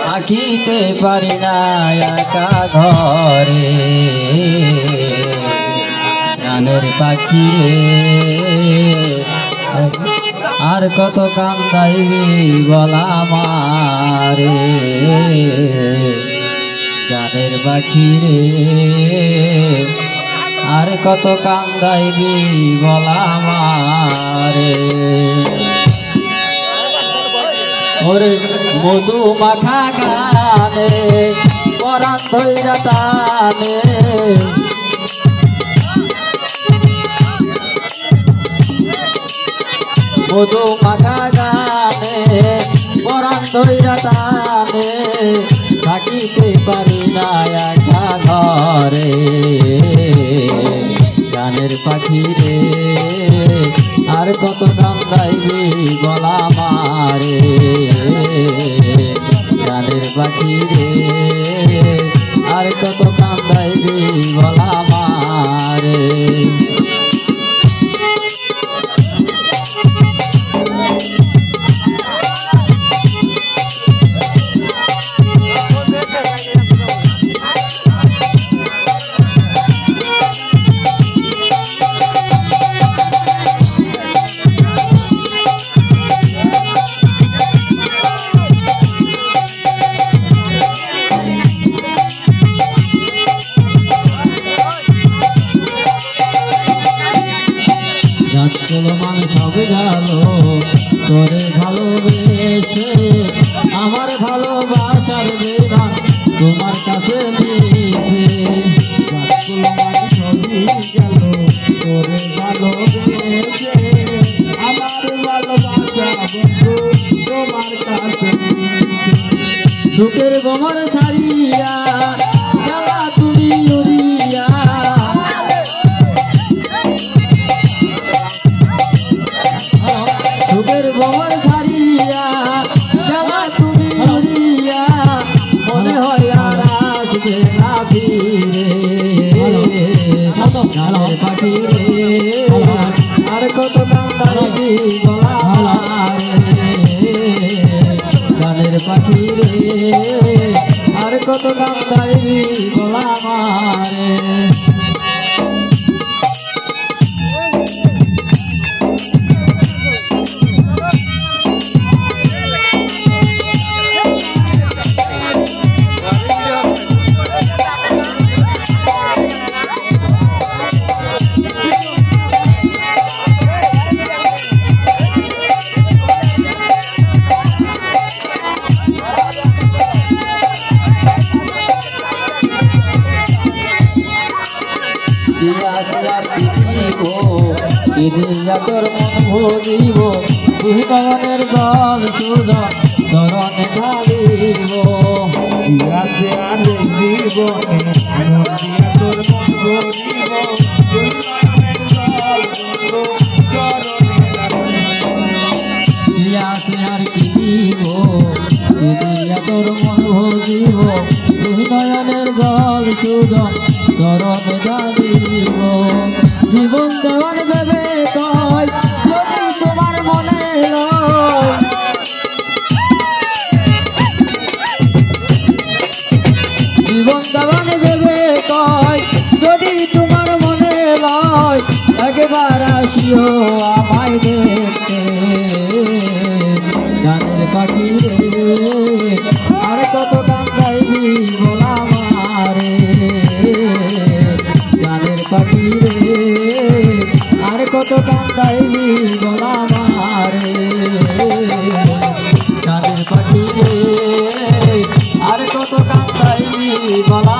থাকিতে পারি না একা ঘরে গানের পাখি আর কত কান্দাইবি বলা মারে গানের পাখি রে আর কত কান্দাইবি বলা মারে ওরে মধু মাখা গানে পরাণ ধইরা টানে মধু মাখা গানে পরাণ ধইরা টানে থাকিতে পারি না একা ঘরে গানের পাখি রে আর কত কান্দাইবি বলা মারে গানের পাখি রে আর কত কান্দাইবি বলা মারে মান সব গেল তোরে ভালোবেসে আমার ভালোবাসার বেমান তোমার কাছে মিশে মান সবই গেল তোরে ভালোবেসে আমার ভালোবাসা বন্ধু তোমার কাছে সুখের গোমর ছাড়িয়া গেলা তুমি উড়িয়া সুখের গোমর ছাড়িয়া গেলা তুমি উড়িয়া মনে হয় আর আসবে না ফিরে গানের পাখি রে আর কত কান্দাইবি বলা গানের পাখি রে আর কত কান্দাইবি বলা মারে দিয়া তোর মন ভরিব তুই নয়নের জল সুধা চরণে ঢালিব জীবনে তোর মন ভরিব তুই নয়নের জল আর কি দিব দিয়া তোর মন ভরিব তুই নয়নের জল সুধা চরণে ঢালিব জীবন দেওয়ার ভেবে কয় যদি তোমার মনে লয় জীবন দেওয়ার ভেবে কয় যদি তোমার মনে লয় একবার আসিও আমায় দেখতে গানের পাখি রে আর কত কান্দাইবি বলা মারে গানের পাখি রে আর কত কান্দাইবি বলা মারে গানের পাখি রে আর কত কান্দাইবি বলা